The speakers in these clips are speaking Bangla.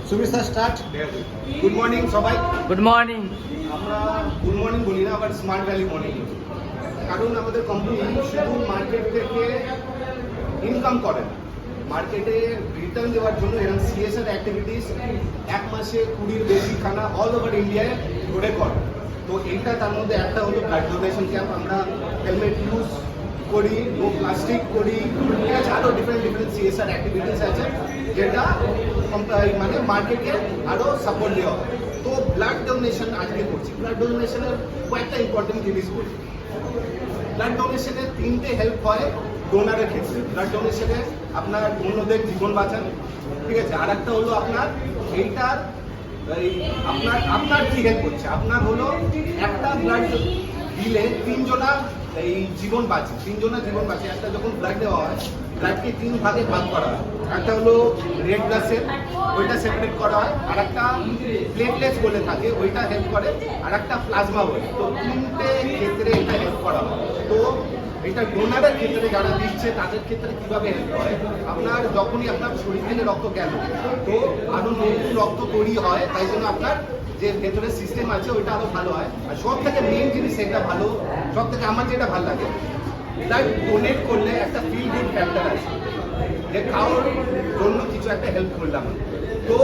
সুমিত স্টার্ট। গুড মর্নিং সবাই। Good morning. আমরা গুড মর্নিং বলি না, আবার স্মার্ট ভ্যালি মর্নিং, কারণ আমাদের কোম্পানি শুধু মার্কেট থেকে ইনকাম করে না, মার্কেটে রিটার্ন দেওয়ার জন্য এরকম সিএসআর অ্যাক্টিভিটিস এক মাসে 20-র বেশি খানা অল ওভার ইন্ডিয়ায় করে করে। তো এইটা তার মধ্যে একটা হলো ব্লাড ডোনেশন ক্যাম্প। আমরা হেলমেট ইউজ করি, নো প্লাস্টিক করি, ঠিক আছে, আরও ডিফারেন্ট সিএসআর অ্যাক্টিভিটিস আছে যেটা মানে মার্কেটে আরও সাপোর্ট দেওয়া হয়। তো ব্লাড ডোনেশন আজকে করছি। ব্লাড ডোনেশনের কয়েকটা ইম্পর্টেন্ট জিনিস করছি। ব্লাড ডোনেশনে 3টে হেল্প হয় ডোনারের ক্ষেত্রে। ব্লাড ডোনেশনে আপনার অন্যদের জীবন বাঁচান, ঠিক আছে। আর একটা হলো আপনার এইটার আপনার কি হেল্প করছে, আপনার হলো একটা ব্লাড দিলে 3জনা জীবন বাঁচে, 3জনা জীবন বাঁচে। একটা যখন ব্লাড দেওয়া হয়, ব্লাডকে 3 ভাগে ভাগ করা হয়। একটা হলো রেড ব্লাড সেল, ওইটা সেপারেট করা হয়। আর একটা প্লেটলেটস বলে থাকে, ওইটা হেল্প করে। আর একটা প্লাজমা বলে। তো 3টে ক্ষেত্রে এটা হেল্প করা হয়। তো এটা ডোনারের ক্ষেত্রে যারা দিচ্ছে তাদের ক্ষেত্রে কিভাবে হেল্প করে, আপনার যখনই আপনার শরীর থেকে রক্ত গেল, তো আরো নতুন রক্ত তৈরি হয়, তাই জন্য আপনার যে ভেতরের সিস্টেম আছে ওইটা আরো ভালো হয়। আর সব থেকে মেইন জিনিস এটা ভালো, সব থেকে আমার যেটা ভালো লাগে, ব্লাড ডোনেট করলে একটা ফিল গুড ফ্যাক্টর আছে, যে কারোর জন্য কিছু একটা হেল্প করলাম। তো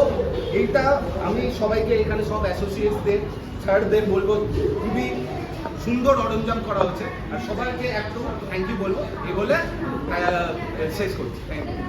এইটা আমি সবাইকে এখানে সব অ্যাসোসিয়েটসদের, স্যারদের বলবো, খুবই সুন্দর অরঞ্জাম করা হচ্ছে। আর সবাইকে একটু থ্যাংক ইউ বলবো, এই বলে শেষ করছি। Thank you.